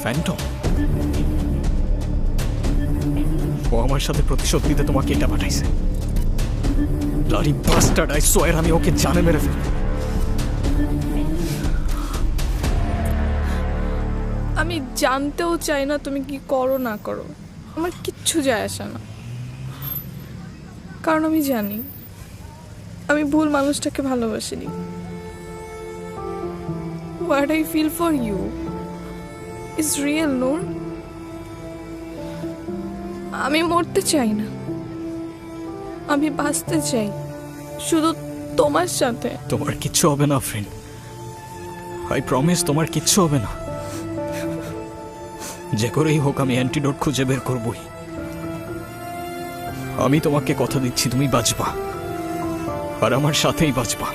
Phantom? ও আমার সাথে প্রতিশোধ নিতে তোমাকে এটা পাঠাইছে। ব্লাডি বাস্টার্ড, আই সোয়ার আমি ওকে জানে মেরে ফেলবো। আমি জানতেও চাই না তুমি কি করো না করো, আমার কিচ্ছু যায় আসে না। কারণ আমি জানি আমি ভুল মানুষটাকে ভালোবাসিনি। What I feel for you is real, Noor. আমি মরতে চাই না, আমি বাঁচতে চাই শুধু তোমার সাথে। তোমার কিচ্ছু হবে না ফ্রেন্ড, আই প্রমিস তোমার কিচ্ছু হবে না। যে করেই হোক আমি অ্যান্টিডোট খুঁজে বের করবই। আমি তোমাকে কথা দিচ্ছি তুমি বাঁচবা, আর আমার সাথেই বাঁচবা।